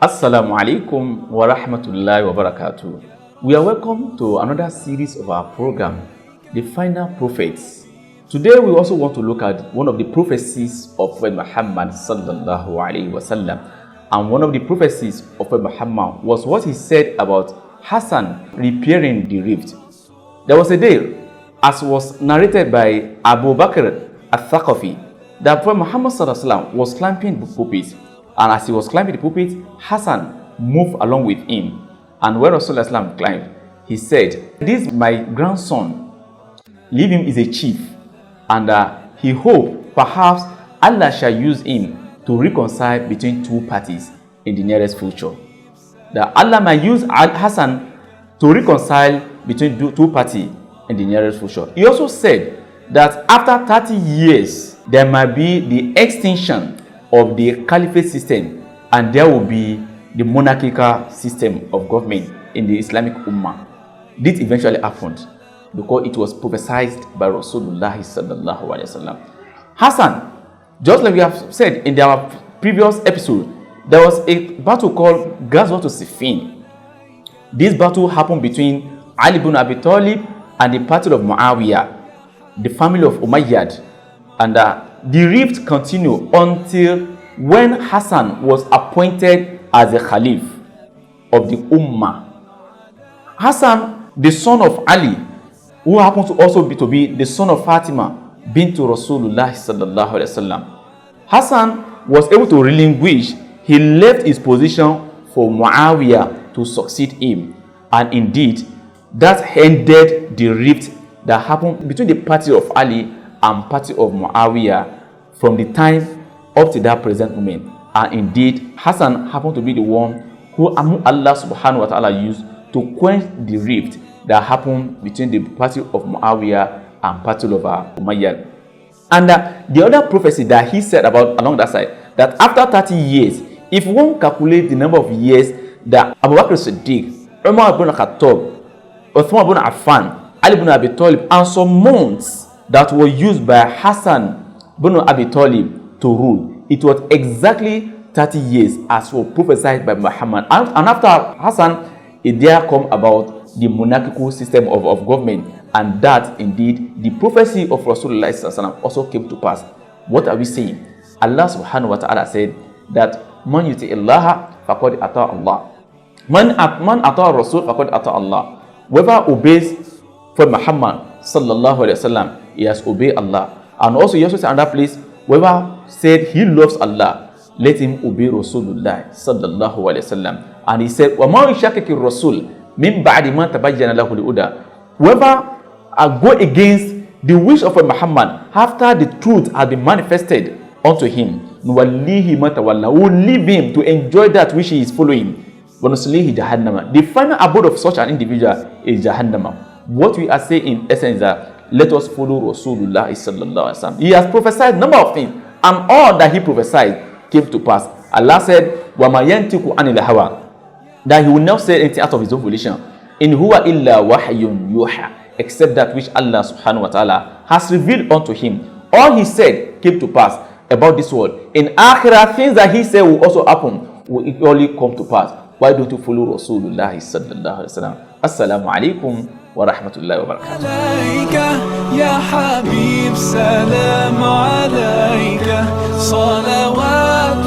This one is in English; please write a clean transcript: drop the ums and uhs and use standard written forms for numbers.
Assalamu alaikum wa rahmatullahi wa barakatuh. We are welcome to another series of our program, The Final Prophets. Today we also want to look at one of the prophecies of Prophet Muhammad sallallahu alaihi wasallam. And one of the prophecies of Prophet Muhammad was what he said about Hassan repairing the rift. There was a day, as was narrated by Abu Bakr al-Thaqafi, that Prophet Muhammad sallallahu alaihi wasallam was climbing the pulpit. And as he was climbing the pulpit, Hassan moved along with him. And when Rasulullah climbed, he said, "This is my grandson. Leave him is a chief. And he hoped perhaps Allah shall use him to reconcile between two parties in the nearest future." That Allah might use Hassan to reconcile between two parties in the nearest future. He also said that after 30 years, there might be the extinction of the caliphate system, and there will be the monarchical system of government in the Islamic Ummah. This eventually happened because it was prophesied by Rasulullah sallallahu alaihi wasallam. Hassan, just like we have said in our previous episode, there was a battle called Ghazwat al-Siffin. This battle happened between Ali ibn Abi Talib and the party of Muawiyah, the family of Umayyad, and the rift continued until when Hassan was appointed as the Caliph of the Ummah. Hassan, the son of Ali, who happened to also be the son of Fatima bint Rasulullah sallallahu alaihi wasallam. Hassan was able to relinquish. He left his position for Muawiyah to succeed him, and indeed that ended the rift that happened between the party of Ali and party of Muawiyah from the time up to that present moment. And indeed, Hassan happened to be the one who Allah subhanahu wa ta'ala used to quench the rift that happened between the party of Muawiyah and party of Umayyad. And the other prophecy that he said about along that side, that after 30 years, if one calculate the number of years that Abu Bakr Siddiq, Umar ibn Khattab, Uthman ibn Affan, Ali ibn Abi Talib, and some months that were used by Hassan ibn Abi Talib to rule, it was exactly 30 years as was prophesied by Muhammad. And after Hassan, it there come about the monarchical system of government, and that indeed the prophecy of Rasulullah also came to pass. What are we saying? Allah subhanahu wa ta'ala said that man yuti Allah faqad ata Allah. Man ata Rasul faqad ata Allah. Whoever obeys for Muhammad sallallahu alaihi wasallam, he has obeyed Allah. And also he also said another place, whoever said he loves Allah, let him obey Rasulullah sallallahu alaihi wasallam. And he said, "Wa ma yashakiki Rasul min ba'di ma tabayyana lahu al-huda." Whoever go against the wish of Muhammad after the truth has been manifested unto him, nuwallihi ma tawalla, will leave him to enjoy that which he is following. Wa nuslihi jahannama. The final abode of such an individual is Jahannama. What we are saying in essence is that let us follow Rasulullah sallallahu alaihi wasallam. He has prophesied a number of things, and all that he prophesied came to pass. Allah said, "Wa ma yantiqu anil hawa," that he will not say anything out of his own volition. In huwa illa wahyun yuha, except that which Allah subhanahu wa ta'ala has revealed unto him. All he said came to pass about this world. In akhirah, things that he said will also happen will equally come to pass. Why don't you follow Rasulullah sallallahu alaihi wasallam? Assalamu alaikum wa rahmatullahi wa barakatuh. عليك يا حبيب سلام عليك صلاة